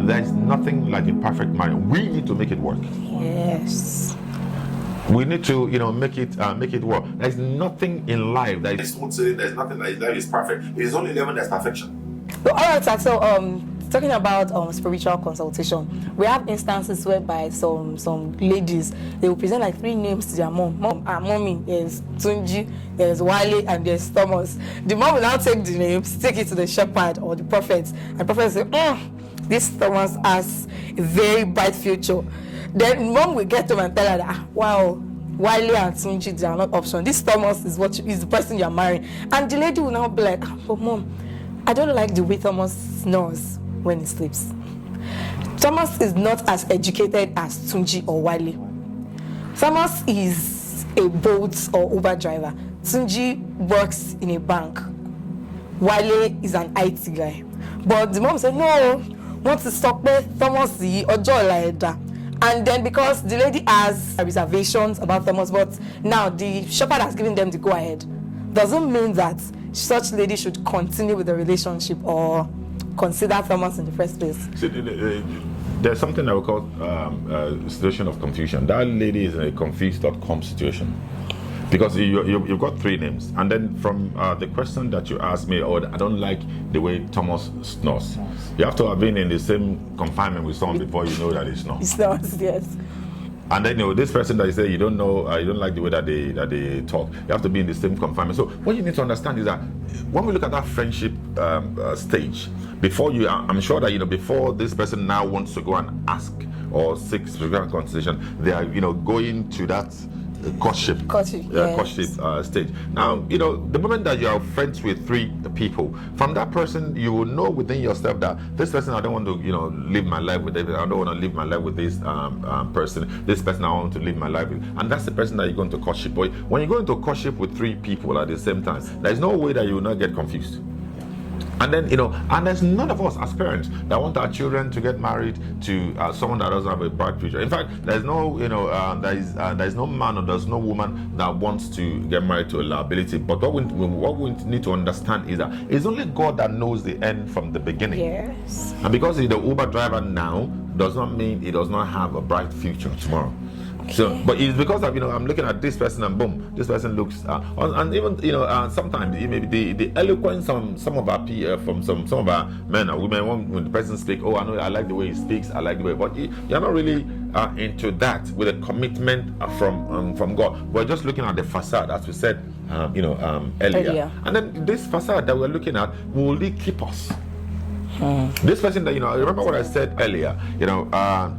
there is nothing like a perfect marriage. We need to make it work. Yes. We need to, make it work. There's nothing in life that is smooth sailing. There's nothing that is perfect. It is only 11 that's perfection. All right, sir. So, talking about spiritual consultation, we have instances whereby some ladies, they will present like 3 names to their mom. Mommy, there's Tunji, there's Wale, and there's Thomas. The mom will now take the names, take it to the shepherd or the prophet, and the prophet will say, this Thomas has a very bright future. Then mom will get to him and tell her that, wow, Wale and Tunji, they are not options. This Thomas is the person you are marrying. And the lady will now be like, but mom, I don't like the way Thomas snores when he sleeps. Thomas is not as educated as Tunji or Wale. Thomas is a Bolt or Uber driver. Tunji works in a bank. Wale is an IT guy. But the mom said, no, want to stop with Thomas or Joy like that. And then because the lady has reservations about Thomas, but now the shepherd has given them the go-ahead, doesn't mean that such lady should continue with the relationship or consider Thomas in the first place. See, there's something that we call a situation of confusion. That lady is in a confused.com situation. Because you've got 3 names. And then from the question that you asked me, I don't like the way Thomas snores. You have to have been in the same confinement with someone before you know that he snores. He snores, yes. And then this person that you say you don't like the way that they talk. You have to be in the same confinement. So what you need to understand is that when we look at that friendship stage, I'm sure that before this person now wants to go and ask or seek spiritual consultation, they are going to that courtship stage. Now, the moment that you are friends with 3 people, from that person, you will know within yourself that this person, I don't want to, live my life with. I don't want to live my life with this person. This person, I want to live my life with. And that's the person that you're going to courtship. But when you go into courtship with 3 people at the same time, there's no way that you will not get confused. And then, and there's none of us as parents that want our children to get married to someone that doesn't have a bright future. In fact, there's no, there's no man or there's no woman that wants to get married to a liability. But what we need to understand is that it's only God that knows the end from the beginning. Yes. And because he's the Uber driver now, does not mean he does not have a bright future tomorrow. So, but it's because of I'm looking at this person and boom, this person looks and even sometimes maybe the eloquence from some of our men and women when the person speaks, I like the way he speaks, I like the way, but you're not really into that with a commitment from God. We're just looking at the facade, as we said earlier. And then this facade that we're looking at will really keep us. This person that remember what I said earlier.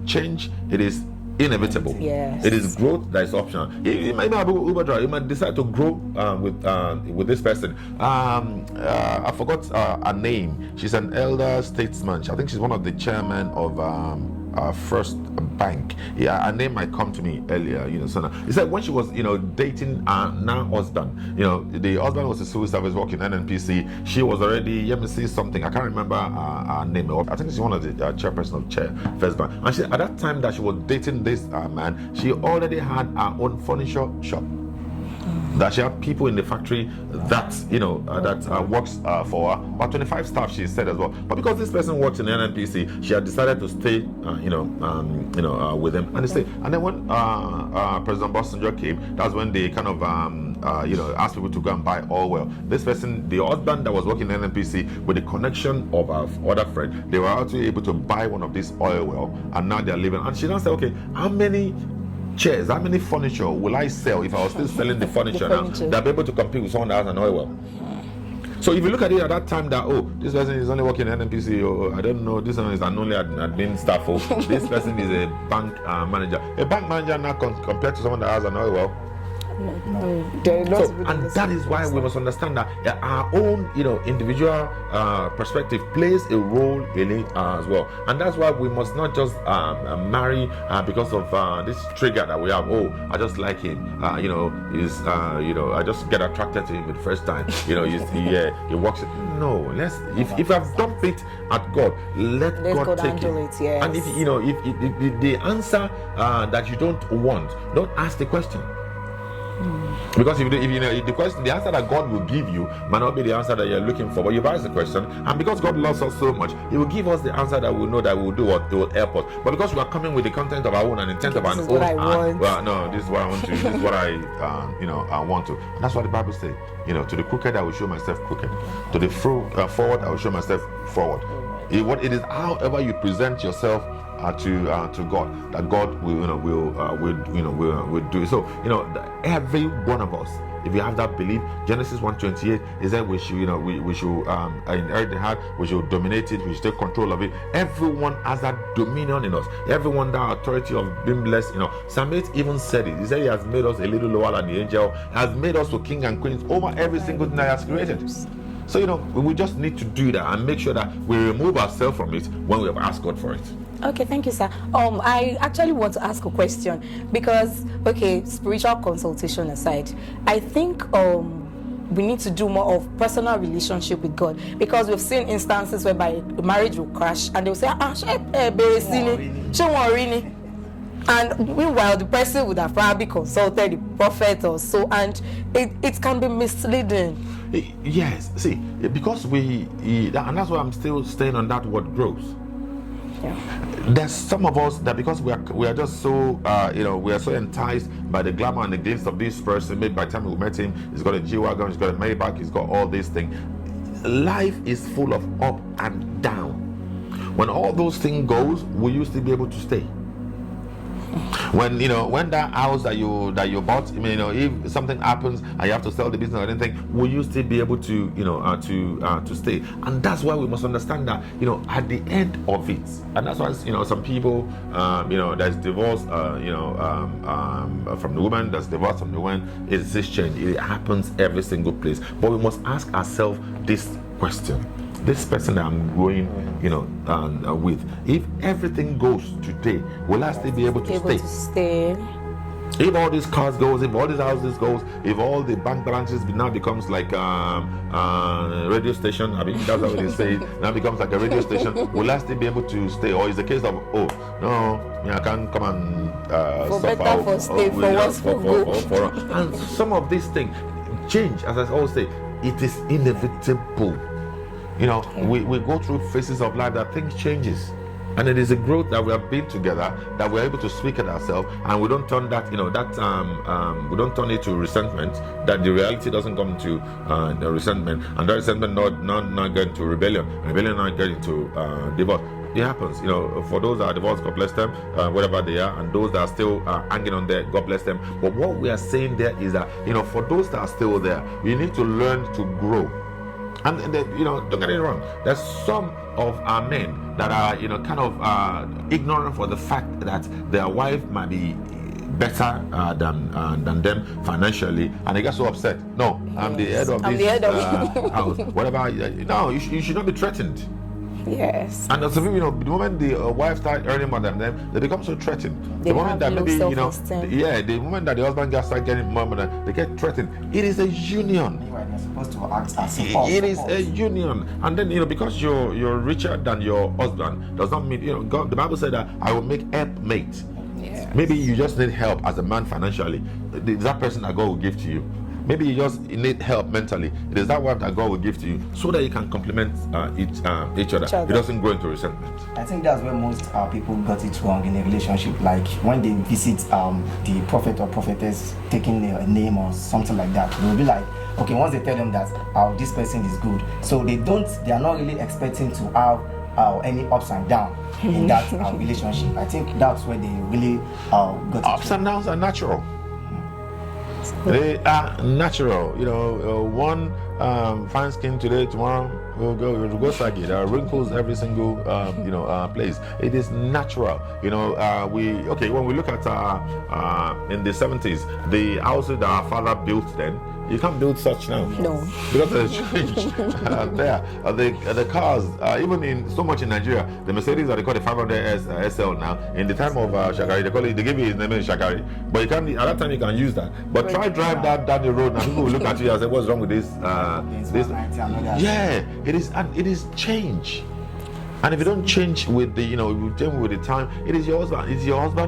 Change, it is inevitable. Yes. It is growth that is optional. You might have an Uber driver. You might decide to grow with this person. I forgot her name. She's an elder statesman. I think she's one of the chairmen of First Bank. Yeah, her name might come to me earlier. So he said when she was dating now husband. The husband was a civil service working NNPC. She was already something. I can't remember her name. I think she's one of the chairperson of First Bank. And she, at that time that she was dating this man, she already had her own furniture shop. That she had people in the factory that works for her. About 25 staff, she said as well. But because this person works in the NNPC, she had decided to stay, with him. And they stayed. And then when President Obasanjo came, that's when they kind of asked people to go and buy oil well. This person, the husband that was working in NNPC, with the connection of our other friend, they were actually able to buy one of these oil well, and now they're living. And she now said, okay, how many chairs, how many furniture will I sell if I was still selling the furniture now? They'll be able to compete with someone that has an oil well. So if you look at it at that time that, this person is only working in NNPC, I don't know, this one is an only admin staff, this person is a bank manager. A bank manager now compared to someone that has an oil well. And that is why we must understand that our own, individual perspective plays a role in it as well. And that's why we must not just marry because of this trigger that we have. I just like him. I just get attracted to him the first time. He walks. No, if I've dumped it at God, let God take it. Yes. And if the answer that you don't want, don't ask the question. Because if you know the question, the answer that God will give you might not be the answer that you're looking for, but you've asked the question, and because God loves us so much, He will give us the answer that we know that will do what it will help us. But because we are coming with the content of our own and intent of our own, well, no, this is what I want to. This is what I want to. And that's what the Bible says. To the crooked I will show myself crooked. To the forward I will show myself forward. It is however you present yourself to God, that God will do it. So every one of us, if you have that belief, Genesis 1:28 is that we should inherit the heart, we should dominate it, we should take control of it. Everyone has that dominion in us. Everyone that authority of being blessed. Psalm 8 even said it. He said He has made us a little lower than the angel, has made us to king and queens over every single thing that He has created. So we just need to do that and make sure that we remove ourselves from it when we have asked God for it. Okay, thank you, sir. I actually want to ask a question because, spiritual consultation aside, I think we need to do more of personal relationship with God, because we've seen instances whereby the marriage will crash and they'll say, and meanwhile the person would have probably consulted the prophet or so, and it can be misleading. Yes, see, because and that's why I'm still staying on that word growth. There's some of us that because we are just so we are so enticed by the glamour and the glitz of this person. Maybe by the time we met him, he's got a G-Wagon, he's got a Maybach, he's got all these things. Life is full of up and down. When all those things goes, we used to be able to stay. When that house that you bought, if something happens and you have to sell the business or anything, will you still be able to to stay? And that's why we must understand that at the end of it, and that's why some people there's divorce from the woman, there's divorce from the man. It's this change. It happens every single place. But we must ask ourselves this question. This person that I'm going, with, if everything goes today, will I still be able to stay? If all these cars goes, if all these houses goes, if all the bank branches now becomes like radio station, I mean that's how they say it, now becomes like a radio station, will I still be able to stay? Or is the case of I can't come and for better for stay, for worse for go. And some of these things change, as I always say, it is inevitable. We go through phases of life that things changes, and it is a growth that we have been together, that we're able to speak at ourselves, and we don't turn that we don't turn it to resentment, that the reality doesn't come to the resentment, and that resentment not get into rebellion not get into divorce. It happens, for those that are divorced, God bless them, wherever they are, and those that are still hanging on there, God bless them. But what we are saying there is that for those that are still there, you need to learn to grow. And don't get it wrong. There's some of our men that are, kind of ignorant for the fact that their wife might be better than them financially, and they get so upset. No, I'm the head of this house. Whatever. No, you should not be threatened. Yes. And also, the moment the wife starts earning more than them, they become so threatened. The moment that maybe the moment that the husband starts getting more than them, they get threatened. It is a union. They're supposed to act as support. It is a union, and then because you're richer than your husband does not mean God. The Bible said that I will make helpmate. Yeah. Maybe you just need help as a man financially. It is that person that God will give to you. Maybe you just need help mentally. It is that wife that God will give to you so that you can complement each other. It doesn't go into resentment. I think that's where most people got it wrong in a relationship. Like when they visit the prophet or prophetess taking a name or something like that, they'll be like, okay, once they tell them that this person is good, so they are not really expecting to have any ups and downs in that relationship. I think that's where they really got it. Ups and downs are natural. They are natural. One fine skin today, tomorrow we'll go saggy. There are wrinkles every single place. It is natural. When we look at in the 70s, the houses that our father built then, you can't build such now. No. Because there's a change there. The cars, even in so much in Nigeria, the Mercedes that they call the 500 SL now, in the time of Shagari, they give you his name is Shagari. But you can't, at that time you can use that. But try drive that down the road now, people will look at you and say, what's wrong with this? It is change. And if you don't change with the, you change with the time, it is your husband,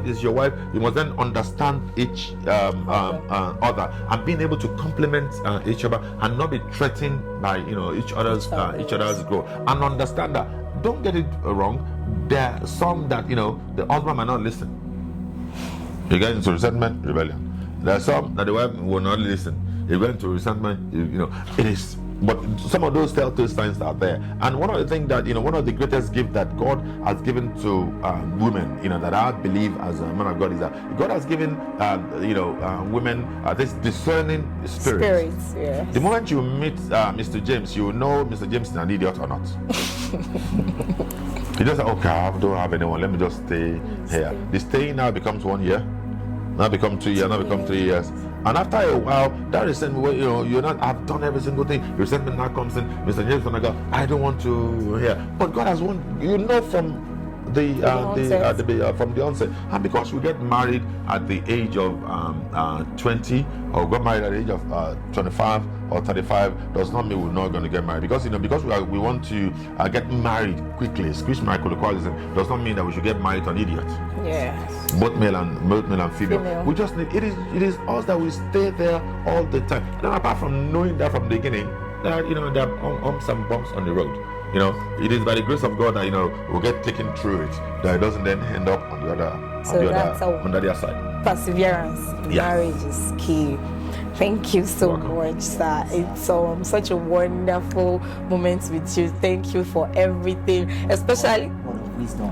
it's your wife. You must then understand each other and being able to complement each other and not be threatened by each other's growth, and understand that. Don't get it wrong. There are some that the husband might not listen. You get into resentment, rebellion. There are some that the wife will not listen. You get into resentment, it is. But some of those telltale signs are there. And one of the things that one of the greatest gifts that God has given to women, that I believe as a man of God, is that God has given women this discerning spirit. Yeah. The moment you meet Mr. James, you know Mr. James is an idiot or not. You just say, okay, I don't have anyone, let me just stay here. The staying now becomes 1 year, now become 2 years, now become 3 years. And after a while, that resentment, you're not, I've done every single thing. Resentment now comes in. Mr. James gonna go, I don't want to hear. But God has one, from the onset. And because we get married at the age of 20, or got married at the age of 25 or 35, does not mean we're not going to get married. Because we want to get married quickly. Squish microqualism does not mean that we should get married to an idiot. Yes. Both male and female. We just need it is us that we stay there all the time. And apart from knowing that from the beginning, that there are humps and bumps on the road. It is by the grace of God that we'll get taken through it, that it doesn't then end up on the other side. Perseverance in marriage is key. Thank you so much, sir. It's such a wonderful moment with you. Thank you for everything, especially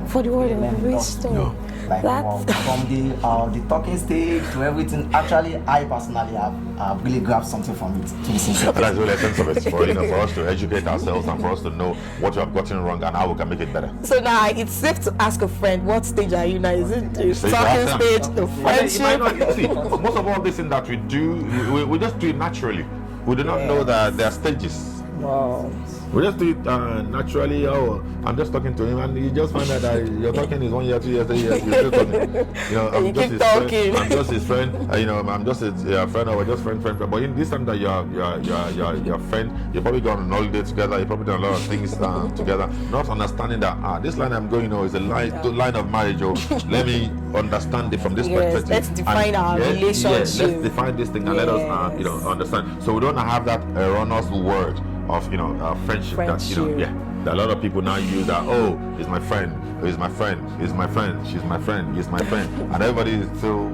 for the word of wisdom. Like from the talking stage to everything. Actually, I personally have really grabbed something from it. To be sincere. And that's really a sense of it for us to educate ourselves and for us to know what we have gotten wrong and how we can make it better. So now it's safe to ask a friend, what stage are you now? Is it the talking stage, the friendship? Most of all this thing that we do, we just do it naturally. We do not know that there are stages. Wow. We just do it naturally. Oh, I'm just talking to him, and you just find out that your talking is 1 year, 2 years, 3 years. You're still talking. I'm just his friend. I'm just his friend. I'm just his friend, or we're just friend. But in this time that you're friend, you probably go on holiday together. You probably done a lot of things together. Not understanding that this line I'm going is a line of marriage. Let me understand it from this perspective. Let's define our relationship. Yes, let's define this thing and let us understand. So we don't have that erroneous word of friendship. That a lot of people now use that. Oh, he's my friend. He's my friend. He's my friend. She's my friend. He's my friend. And everybody is still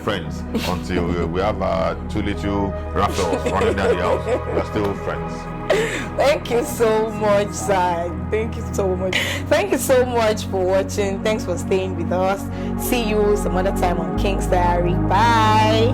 friends until we have 2 little Raphaels running down the house. We're still friends. Thank you so much, sir. Thank you so much. Thank you so much for watching. Thanks for staying with us. See you some other time on King's Diary. Bye.